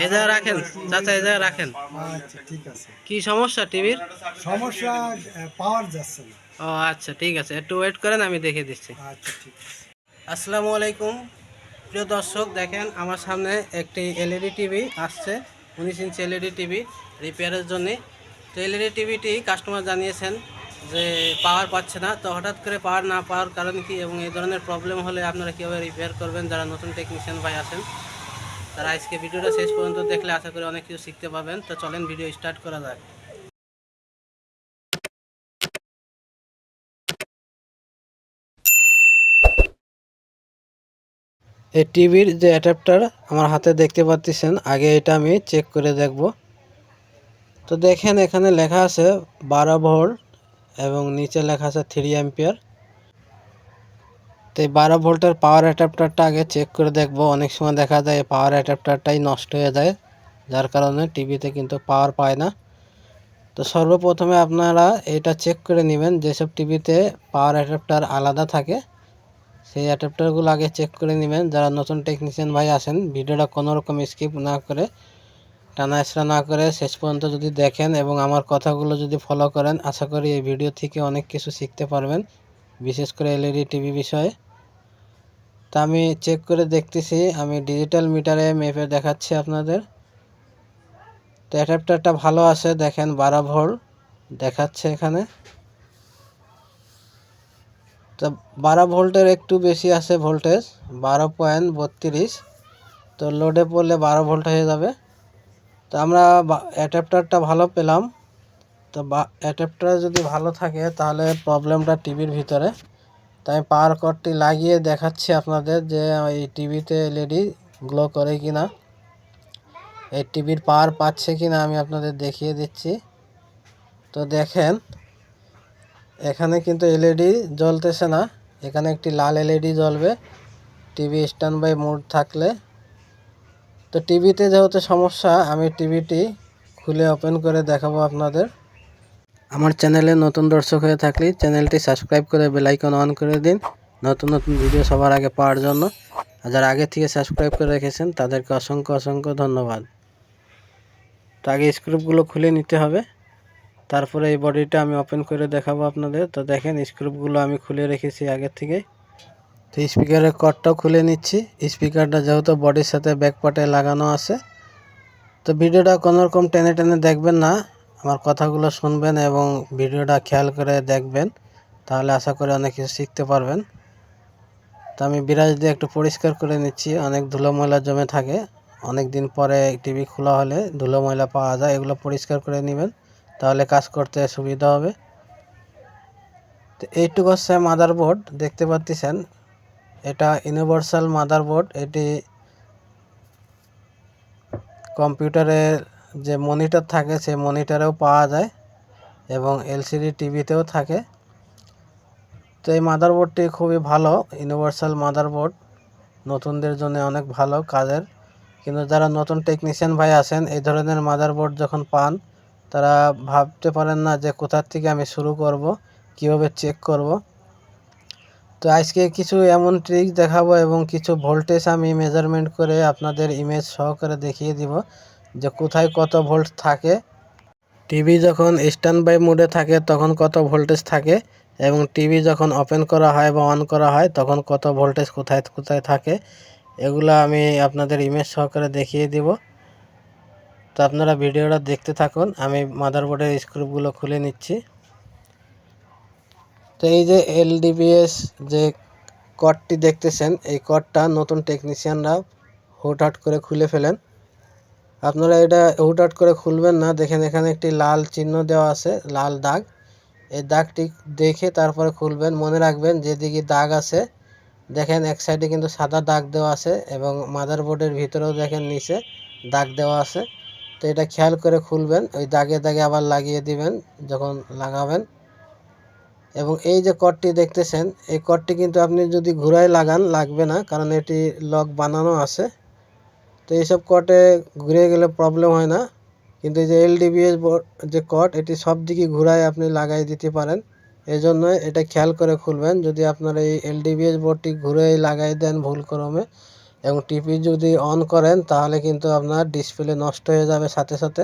এই জায়গায় রাখেন চাচা, এই জায়গায় রাখেন। আচ্ছা ঠিক আছে। কি সমস্যা টিভির? সমস্যা পাওয়ার যাচ্ছে না। ও আচ্ছা ঠিক আছে, একটু ওয়েট করেন, আমি দেখে দিচ্ছি। আচ্ছা ঠিক আছে। আসসালামু আলাইকুম প্রিয় দর্শক, দেখেন আমার সামনে একটি এলইডি টিভি আসছে, 19 ইঞ্চি এলইডি টিভি রিপেয়ারের জন্যে। তো এলইডি টিভিটি কাস্টমার জানিয়েছেন যে পাওয়ার পাচ্ছে না। তো হঠাৎ করে পাওয়ার না পাওয়ার কারণ কি এবং এই ধরনের প্রবলেম হলে আপনারা কীভাবে রিপেয়ার করবেন, যারা নতুন টেকনিশিয়ান ভাই আছেন তারা আজকে ভিডিওটা শেষ পর্যন্ত দেখলে আশা করি অনেক কিছু শিখতে পাবেন। তো চলেন ভিডিও স্টার্ট করা যাক। এই টিভির যে অ্যাডাপ্টার আমার হাতে দেখতে পাচ্ছেন, আগে এটা আমি চেক করে দেখব। তো দেখেন এখানে লেখা আছে 12 ভোল্ট এবং নিচে লেখা আছে 3 অ্যাম্পিয়ার। তো এই 12 ভোল্টের পাওয়ার অ্যাডাপ্টারটা আগে চেক করে দেখব। অনেক সময় দেখা যায় এই পাওয়ার অ্যাডাপ্টারটাই নষ্ট হয়ে যায়, যার কারণে টিভিতে কিন্তু পাওয়ার পায় না। তো সর্বপ্রথমে আপনারা এটা চেক করে নেবেন, যেসব টিভিতে পাওয়ার অ্যাডাপ্টার আলাদা থাকে সেই অ্যাডাপ্টারগুলো আগে চেক করে নেবেন। যারা নতুন টেকনিশিয়ান ভাই আছেন ভিডিওটা কোনো রকম স্কিপ না করে, টানাহেঁচড়া না করে শেষ পর্যন্ত যদি দেখেন এবং আমার কথাগুলো যদি ফলো করেন, আশা করি এই ভিডিও থেকে অনেক কিছু শিখতে পারবেন, বিশেষ করে এলইডি টিভি বিষয়ে। তা আমি চেক করে দেখতেছি, আমি ডিজিটাল মিটারে মেপে দেখাচ্ছি আপনাদের। তো অ্যাডাপ্টারটা ভালো আছে, দেখেন 12 ভোল্ট দেখাচ্ছে এখানে। তো 12 ভোল্টের একটু বেশি আছে ভোল্টেজ, 12.32। তো লোডে পড়লে 12 ভোল্ট হয়ে যাবে। তো আমরা অ্যাডাপ্টারটা ভালো পেলাম। তো অ্যাডাপ্টার যদি ভালো থাকে তাহলে প্রবলেমটা টিভির ভিতরে। তাই পাওয়ার কর্ডটি লাগিয়ে দেখাচ্ছি আপনাদের যে এই টিভিতে এলইডি গ্লো করে কিনা, এই টিভির পাওয়ার পাচ্ছে কিনা আমি আপনাদের দেখিয়ে দিচ্ছি। তো দেখেন এখানে কিন্তু এলইডি জ্বলতেছে না, এখানে একটি লাল এলইডি জ্বলবে টিভি স্ট্যান্ড বাই মোড থাকলে। তো টিভিতে যেহেতু সমস্যা, আমি টিভিটি খুলে ওপেন করে দেখাবো আপনাদের। আমার চ্যানেলে নতুন দর্শক হয়ে থাকলে চ্যানেলটি সাবস্ক্রাইব করে বেল আইকন অন করে দিন, নতুন নতুন ভিডিও সবার আগে পাওয়ার জন্য। আর যারা আগে থেকে সাবস্ক্রাইব করে রেখেছেন তাদেরকে অসংখ্য অসংখ্য ধন্যবাদ। তো আগে স্ক্রুপগুলো খুলে নিতে হবে, তারপরে এই বডিটা আমি ওপেন করে দেখাবো আপনাদের। তো দেখেন স্ক্রুপগুলো আমি খুলে রেখেছি আগে থেকে। তো স্পিকারের কর্ডটাও খুলে নিচ্ছি, স্পিকারটা যেহেতু বডির সাথে ব্যাক পার্টে লাগানো আছে। তো ভিডিওটা কোনোরকম টেনে টেনে দেখবেন না, আমার কথাগুলো শুনবেন এবং ভিডিওটা খেয়াল করে দেখবেন, তাহলে আশা করি অনেক কিছু শিখতে পারবেন। তো আমি বিরাজ দিয়ে একটু পরিষ্কার করে নিচ্ছি, অনেক ধুলো ময়লা জমে থাকে, অনেক দিন পরে টিভি খোলা হলে ধুলো ময়লা পাওয়া যায়, এগুলো পরিষ্কার করে নেবেন, তাহলে কাজ করতে সুবিধা হবে। তো এইটুকু হচ্ছে মাদারবোর্ড, দেখতে পাচ্ছেন এটা ইউনিভার্সাল মাদারবোর্ড। এটি কম্পিউটারের যে মনিটর থাকে সেই মনিটরেও পাওয়া যায় এবং এলসিডি টিভিতেও থাকে। তো এই মাদারবোর্ডটি খুবই ভালো, ইউনিভার্সাল মাদারবোর্ড, নতুনদের জন্য অনেক ভালো কাজের। কিন্তু যারা নতুন টেকনিশিয়ান ভাই আছেন এই ধরনের মাদারবোর্ড যখন পান, তারা ভাবতে পারেন না যে কোথা থেকে আমি শুরু করব, কিভাবে চেক করব। তো আজকে কিছু এমন ট্রিক দেখাবো এবং কিছু ভোল্টেজ আমি মেজারমেন্ট করে আপনাদের ইমেজ সহকারে দেখিয়ে দিব যে কোথায় কত ভোল্ট থাকে। টিভি যখন স্ট্যান্ড বাই মোডে থাকে তখন কত ভোল্টেজ থাকে এবং টিভি যখন ওপেন করা হয় বা অন করা হয় তখন কত ভোল্টেজ কোথায় কোথায় থাকে, এগুলো আমি আপনাদের ইমেজ সহকারে দেখিয়ে দিব। তো আপনারা ভিডিওটা দেখতে থাকুন, আমি মাদারবোর্ডের স্ক্রুপগুলো খুলে নিচ্ছি। তো এই যে এলডিবিএস যে কর্ডটি দেখতেছেন, এই কর্ডটা নতুন টেকনিশিয়ানরা হুটহাট করে খুলে ফেলেন। আপনারা এটা হুটহাট করে খুলবেন না, দেখেন এখানে একটি লাল চিহ্ন দেওয়া আছে, লাল দাগ, এই দাগটি দেখে তারপরে খুলবেন। মনে রাখবেন যেদিকে দাগ আছে, দেখেন এক সাইডে কিন্তু সাদা দাগ দেওয়া আছে এবং মাদারবোর্ডের ভিতরেও দেখেন নিচে দাগ দেওয়া আছে। তো এটা খেয়াল করে খুলবেন, ওই দাগে দাগে আবার লাগিয়ে দিবেন যখন লাগাবেন। এবং এই যে কর্ডটি দেখতেছেন, এই কর্ডটি কিন্তু আপনি যদি ঘুরায় লাগান লাগবে না, কারণ এটি লক বানানো আছে। তো এইসব কর্ডে ঘুরে গেলে প্রবলেম হয় না, কিন্তু এই যে এলডিবিএস বোর্ড যে কর্ড, এটি সব দিকে ঘুরায় আপনি লাগাই দিতে পারেন। এই জন্য এটা খেয়াল করে খুলবেন। যদি আপনার এই এলডিবিএস বোর্ডটি ঘুরে লাগাই দেন ভুল ক্রমে, এবং টিভি যদি অন করেন তাহলে কিন্তু আপনার ডিসপ্লে নষ্ট হয়ে যাবে, সাথে সাথে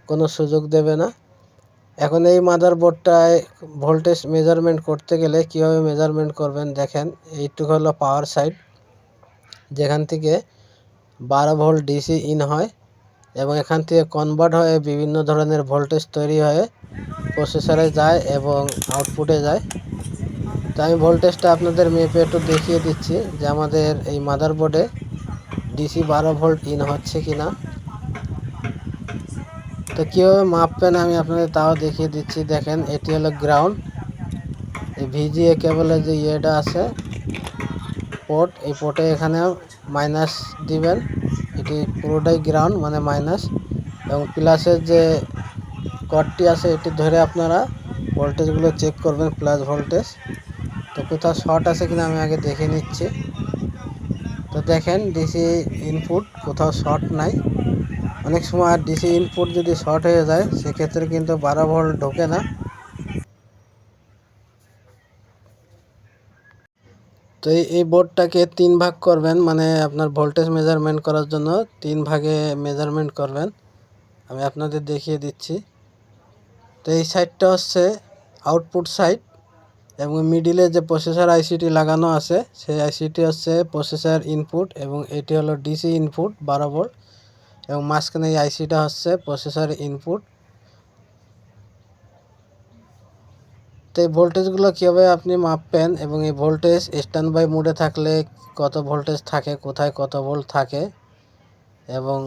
কোনো সুযোগ দেবে না। এখন এই মাদারবোর্ডটায় ভোল্টেজ মেজারমেন্ট করতে গেলে কীভাবে মেজারমেন্ট করবেন দেখেন, এইটুকু হলো পাওয়ার সাইড, যেখান থেকে 12 ভোল্ট ডিসি ইন হয় এবং এখান থেকে কনভার্ট হয়ে বিভিন্ন ধরনের ভোল্টেজ তৈরি হয়ে প্রসেসরে যায় এবং আউটপুটে যায়। তো আমি ভোল্টেজটা আপনাদের মেপে একটু দেখিয়ে দিচ্ছি যে আমাদের এই মাদারবোর্ডে ডিসি 12 ভোল্ট ইন হচ্ছে কিনা। তো কীভাবে মাপবেন আমি আপনাদের তাও দেখিয়ে দিচ্ছি। দেখেন, এটি হলো গ্রাউন্ড, এই ভিজিএ কেবলের যে ইয়েটা আছে পোর্ট, এই পোর্টে এখানে মাইনাস দিবেন, এটি পুরোটাই গ্রাউন্ড মানে মাইনাস, এবং প্লাসের যে কর্ডটি আছে এটি ধরে আপনারা ভোল্টেজগুলো চেক করবেন, প্লাস ভোল্টেজ। তো কোথাও শর্ট আছে কিনা আমি আগে দেখে নিচ্ছি। তো দেখেন ডিসি ইনপুট কোথাও শর্ট নাই। অনেক সময় ডিসি ইনপুট যদি শর্ট হয়ে যায় সেক্ষেত্রে কিন্তু 12 ভোল্ট ঢোকে না। তো এই বোর্ডটাকে 3 ভাগ করবেন, মানে আপনার ভোল্টেজ মেজারমেন্ট করার জন্য 3 ভাগে মেজারমেন্ট করবেন। আমি আপনাদের দেখিয়ে দিচ্ছি। তো এই সাইডটা হচ্ছে আউটপুট সাইড এবং মিডিলে যে প্রসেসর আইসিটি লাগানো আছে সেই আইসিটি হচ্ছে প্রসেসর ইনপুট এবং এটি হলো ডিসি ইনপুট 12 ভোল্ট, এবং মাঝখানে এই আইসিটা হচ্ছে প্রসেসর ইনপুট। তো এই ভোল্টেজগুলো কীভাবে আপনি মাপবেন এবং এই ভোল্টেজ স্ট্যান্ড বাই মোডে থাকলে কত ভোল্টেজ থাকে, কোথায় কত ভোল্ট থাকে, এবং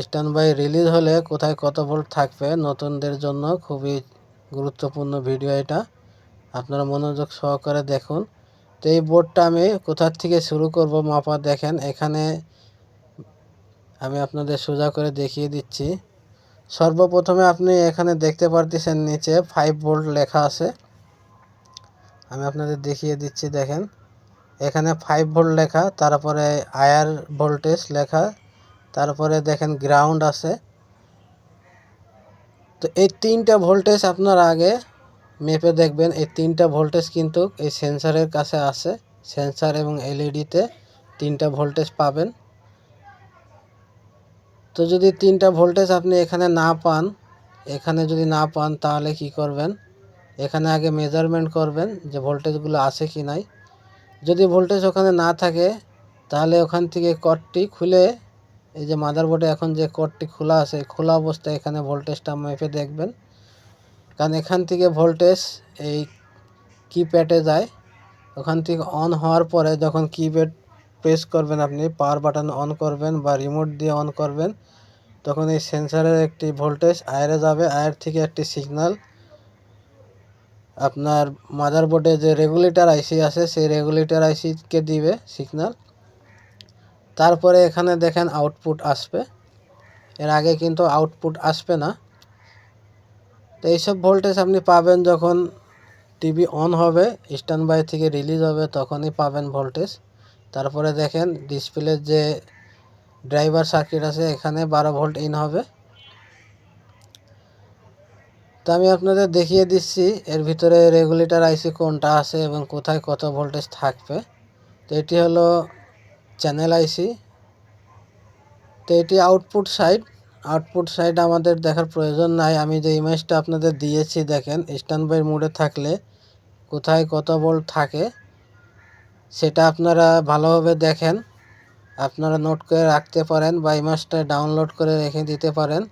স্ট্যান্ড বাই রিলিজ হলে কোথায় কত ভোল্ট থাকবে, নতুনদের জন্য খুবই গুরুত্বপূর্ণ ভিডিও এটা, আপনারা মনোযোগ সহকারে দেখুন। তো এই বোর্ডটা আমি কোথার থেকে শুরু করব মাপা, দেখেন এখানে আমি আপনাদের সোজা করে দেখিয়ে দিচ্ছি। সর্বপ্রথমে আপনি এখানে দেখতে পারতেছেন নিচে 5 ভোল্ট লেখা আছে, আমি আপনাদের দেখিয়ে দিচ্ছি। দেখেন এখানে 5 ভোল্ট লেখা, তারপরে আয়ার ভোল্টেজ লেখা, তারপরে দেখেন গ্রাউন্ড আছে। তো এই 3টা ভোল্টেজ আপনারা আগে মেপে দেখবেন। এই 3টা ভোল্টেজ কিন্তু এই সেন্সারের কাছে আছে, সেন্সার এবং এলইডিতে 3টা ভোল্টেজ পাবেন। তো যদি 3টা ভোল্টেজ আপনি এখানে না পান, এখানে যদি না পান তাহলে কি করবেন, এখানে আগে মেজারমেন্ট করবেন যে ভোল্টেজগুলো আছে কি নাই। যদি ভোল্টেজ ওখানে না থাকে তাহলে ওখান থেকে কর্ডটি খুলে, এই যে মাদারবোর্ডে এখন যে কর্ডটি খোলা আছে খোলা অবস্থায় এখানে ভোল্টেজটা মেপে দেখবেন, কারণ এখান থেকে ভোল্টেজ এই কিপ্যাডে যায়। ওখান থেকে অন হওয়ার পরে যখন কিপ্যাড প্রেস করবেন, আপনি পাওয়ার বাটন অন করবেন বা রিমোট দিয়ে অন করবেন, তখন এই সেন্সারের একটি ভোল্টেজ আয়ারে যাবে, আয়ার থেকে একটি সিগন্যাল আপনার মাদারবোর্ডে যে রেগুলেটর আইসি আছে সেই রেগুলেটর আইসিকে দিবে সিগন্যাল। তারপরে এখানে দেখেন আউটপুট আসবে, এর আগে কিন্তু আউটপুট আসবে না। তো এইসব ভোল্টেজ আপনি পাবেন যখন টিভি অন হবে, স্ট্যান্ড বাই থেকে রিলিজ হবে, তখনই পাবেন ভোল্টেজ। তারপরে দেখেন ডিসপ্লের যে ড্রাইভার সার্কিট আছে এখানে 12 ভোল্ট ইন হবে। তো আমি আপনাদের দেখিয়ে দিচ্ছি এর ভিতরে রেগুলেটর আইসি কোনটা আছে এবং কোথায় কত ভোল্টেজ থাকবে। তো এটি হলো চ্যানেল আইসি। তো এটি আউটপুট সাইড, আউটপুট সাইড আমাদের দেখার প্রয়োজন নাই। আমি যে ইমেজটা আপনাদের দিয়েছি দেখেন, স্ট্যান্ড বাই মোডে থাকলে কোথায় কত ভোল্ট থাকে সেটা আপনারা ভালোভাবে দেখেন, আপনারা নোট করে রাখতে পারেন বা ইমেজটা ডাউনলোড করে রেখে দিতে পারেন।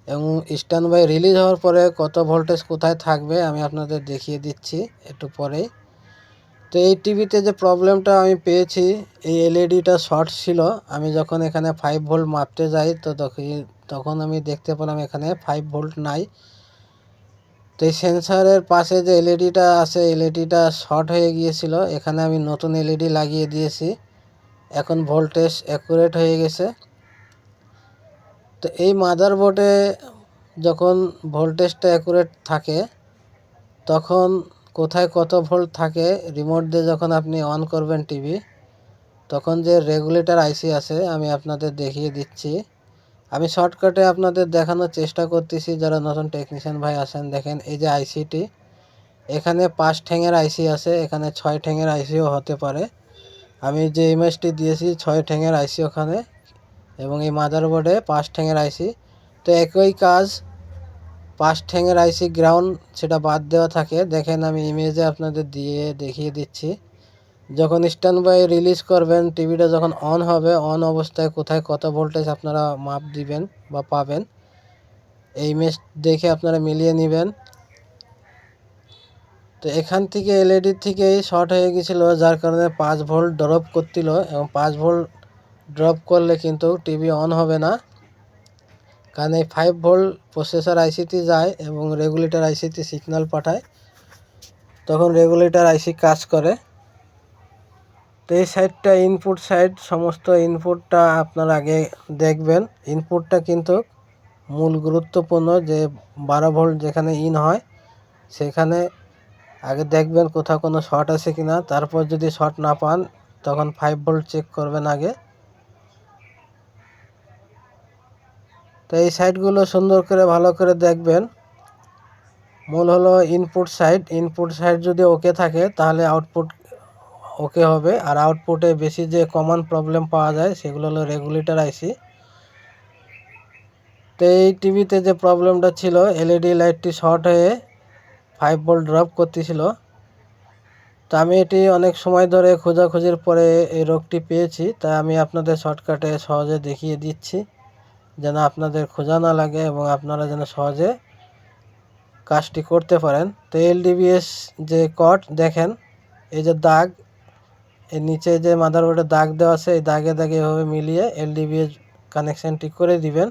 এবং স্ট্যান্ড বাই রিলিজ হওয়ার পরে কত ভোল্টেজ কোথায় থাকবে আমি আপনাদের দেখিয়ে দিচ্ছি একটু পরেই। তো এই টিভিতে যে প্রবলেমটা আমি পেয়েছি, এই এলইডিটা শর্ট ছিল। আমি যখন এখানে 5 ভোল্ট মাপতে যাই তো তখন আমি দেখতে পেলাম এখানে 5 ভোল্ট নাই। তো এই সেন্সারের পাশে যে এলইডিটা আছে এলইডিটা শর্ট হয়ে গিয়েছিল, এখানে আমি নতুন এলইডি লাগিয়ে দিয়েছি, এখন ভোল্টেজ অ্যাকুরেট হয়ে গেছে। তো এই মাদারবোর্ডে যখন ভোল্টেজটা অ্যাকুরেট থাকে তখন কোথায় কত ভোল্ট থাকে রিমোট দিয়ে যখন আপনি অন করবেন টিভি, তখন যে রেগুলেটর আইসি আছে আমি আপনাদের দেখিয়ে দিচ্ছি। আমি শর্টকাটে আপনাদের দেখানোর চেষ্টা করতেছি যারা নতুন টেকনিশিয়ান ভাই আছেন। দেখেন এই যে আইসিটি, এখানে 5 ঠ্যাঙের আইসি আছে, এখানে 6 ঠ্যাঙের আইসিও হতে পারে। আমি যে ইমেজটি দিয়েছি 6 ঠ্যাঙের আইসি ওখানে, এবং এই মাদারবোর্ডে 5 ঠ্যাঙের আইসি। তো একই কাজ, 5 ঠ্যাঙের আইসি গ্রাউন্ড সেটা বাদ দেওয়া থাকে। দেখেন আমি ইমেজে আপনাদের দিয়ে দেখিয়ে দিচ্ছি। যখন স্ট্যান্ড বাই রিলিজ করবেন, টিভিটা যখন অন হবে, অন অবস্থায় কোথায় কত ভোল্টেজ আপনারা মাপ দিবেন বা পাবেন, এই ইমেজ দেখে আপনারা মিলিয়ে নেবেন। তো এখান থেকে এলইডি থেকেই শর্ট হয়ে গেছিলো, যার কারণে 5 ভোল্ট ড্রপ করছিল, এবং 5 ভোল্ট ড্রপ করলে কিন্তু টিভি অন হবে না, কারণ এই 5 ভোল্ট প্রসেসর আইসিতে যায় এবং রেগুলেটর আইসিতে সিগন্যাল পাঠায়, তখন রেগুলেটর আইসি কাজ করে। তো এই সাইডটা ইনপুট সাইড, সমস্ত ইনপুটটা আপনারা আগে দেখবেন। ইনপুটটা কিন্তু মূল গুরুত্বপূর্ণ, যে 12 ভোল্ট যেখানে ইন হয় সেখানে আগে দেখবেন কোথাও কোনো শর্ট আছে কিনা। তারপর যদি শর্ট না পান তখন 5 ভোল্ট চেক করবেন আগে। তো এই সাইডগুলো সুন্দর করে ভালো করে দেখবেন। মূল হলো ইনপুট সাইড, ইনপুট সাইড যদি ওকে থাকে তাহলে আউটপুট ওকে হবে। আর আউটপুটে বেশি যে কমন প্রবলেম পাওয়া যায় সেগুলো হলো রেগুলেটর আইসি। তো এই টিভিতে যে প্রবলেমটা ছিল, এলইডি লাইটটি শর্ট হয়ে 5 ভোল্ট ড্রপ করতেছিল। তো আমি এটি অনেক সময় ধরে খোঁজাখুঁজির পরে এই রোগটি পেয়েছি, তাই আমি আপনাদের শর্টকাটে সহজে দেখিয়ে দিচ্ছি, যেন আপনাদের খোঁজা না লাগে এবং আপনারা যেন সহজে কাজটি করতে পারেন। তো এলডিবিএস যে কট দেখেন, এই যে দাগ, এর নিচে যে মাদারবোর্ডে দাগ দেওয়া আছে, এই দাগে দাগে এভাবে মিলিয়ে এলডিবিএস কানেকশানটি করে দিবেন।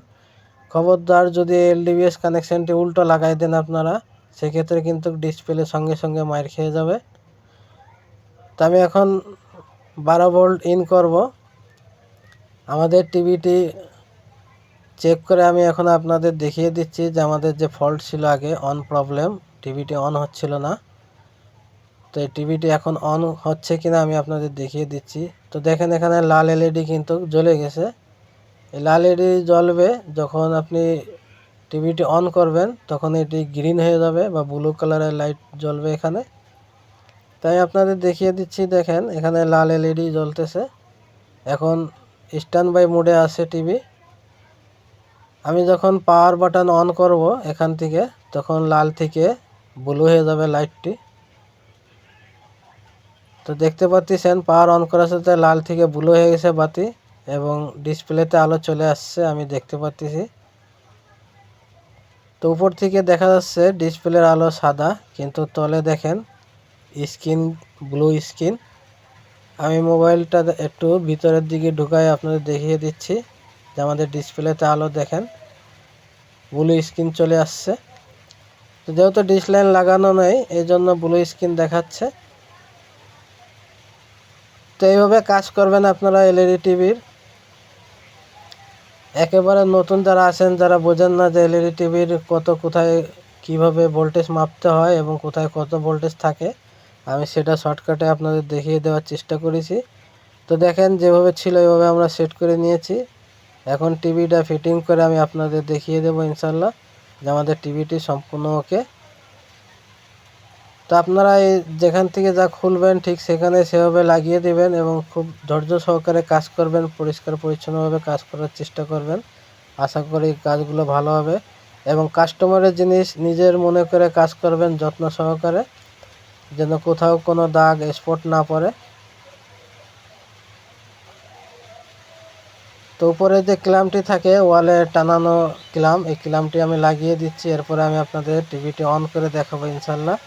খবরদার যদি এলডিবিএস কানেকশানটি উল্টো লাগাই দেন আপনারা, সেক্ষেত্রে কিন্তু ডিসপ্লে সঙ্গে সঙ্গে মাইর খেয়ে যাবে। তো আমি এখন 12 ভোল্ট ইন করব। আমাদের টিভিটি চেক করে আমি এখন আপনাদের দেখিয়ে দিচ্ছি যে আমাদের যে ফল্ট ছিল আগে, অন প্রবলেম, টিভিটি অন হচ্ছিল না। তো এই টিভিটি এখন অন হচ্ছে কিনা আমি আপনাদের দেখিয়ে দিচ্ছি। তো দেখেন এখানে লাল এলইডি কিন্তু জ্বলে গেছে। এই লাল এলইডি জ্বলবে যখন আপনি টিভিটি অন করবেন, তখন এটি গ্রিন হয়ে যাবে বা ব্লু কালারের লাইট জ্বলবে এখানে। তাই আপনাদের দেখিয়ে দিচ্ছি, দেখেন এখানে লাল এলইডি জ্বলতেছে। এখন স্ট্যান্ড বাই মোডে আছে টিভি। আমি যখন পাওয়ার বাটন অন করব এখান থেকে, তখন লাল থেকে ব্লু হয়ে যাবে লাইটটি। তো দেখতে পাচ্ছেন পাওয়ার অন করার সাথে লাল থেকে ব্লু হয়ে গেছে বাতি, এবং ডিসপ্লেতে আলো চলে আসছে, আমি দেখতে পাচ্ছি। তো উপর থেকে দেখা যাচ্ছে ডিসপ্লের আলো সাদা, কিন্তু তলে দেখেন স্ক্রিন ব্লু স্ক্রিন। আমি মোবাইলটা একটু ভিতরের দিকে ঢুকাই আপনাদের দেখিয়ে দিচ্ছি যে আমাদের ডিসপ্লেতে আলো দেখেন ব্লু স্ক্রিন চলে আসছে। তো যেহেতু ডিশ লাইন লাগানো নেই, এই জন্য ব্লু স্ক্রিন দেখাচ্ছে। তো এইভাবে কাজ করবেন আপনারা এলইডি টিভির। একেবারে নতুন যারা আছেন, যারা বোঝেন না যে এলইডি টিভির কোথায় কিভাবে ভোল্টেজ মাপতে হয় এবং কোথায় কত ভোল্টেজ থাকে, আমি সেটা শর্টকাটে আপনাদের দেখিয়ে দেওয়ার চেষ্টা করেছি। তো দেখেন যেভাবে ছিল এইভাবে আমরা সেট করে নিয়েছি। এখন টিভিটা ফিটিং করে আমি আপনাদের দেখিয়ে দেবো ইনশাল্লাহ যে আমাদের টিভিটি সম্পূর্ণ ওকে। তো আপনারা এই যেখান থেকে যা খুলবেন ঠিক সেখানে সেভাবে লাগিয়ে দেবেন এবং খুব ধৈর্য সহকারে কাজ করবেন, পরিষ্কার পরিচ্ছন্নভাবে কাজ করার চেষ্টা করবেন। আশা করি কাজগুলো ভালো হবে, এবং কাস্টমারের জিনিস নিজের মনে করে কাজ করবেন যত্ন সহকারে, যেন কোথাও কোনো দাগ স্পট না পড়ে। তো উপরে যে ক্ল্যাম্পটি থাকে ওয়ালে টানানো ক্ল্যাম্প, এই ক্ল্যাম্পটি আমি লাগিয়ে দিচ্ছি। এরপরে আমি আপনাদের টিভিটি অন করে দেখাবো ইনশাল্লাহ।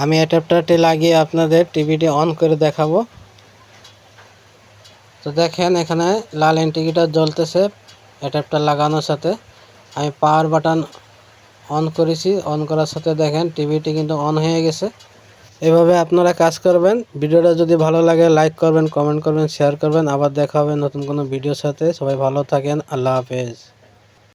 আমি অ্যাডাপ্টারটি লাগিয়ে আপনাদের টিভিটি অন করে দেখাবো। তো দেখেন এখানে লাল ইন্ডিকেটর জ্বলতেছে অ্যাডাপ্টার লাগানোর সাথে। আমি পাওয়ার বাটন অন করেছি, অন করার সাথে দেখেন টিভিটি কিন্তু অন হয়ে গেছে। এভাবে আপনারা কাজ করবেন। ভিডিওটা যদি ভালো লাগে লাইক করবেন, কমেন্ট করবেন, শেয়ার করবেন। আবার দেখা হবে নতুন কোনো ভিডিওর সাথে। সবাই ভালো থাকেন। আল্লাহ হাফেজ।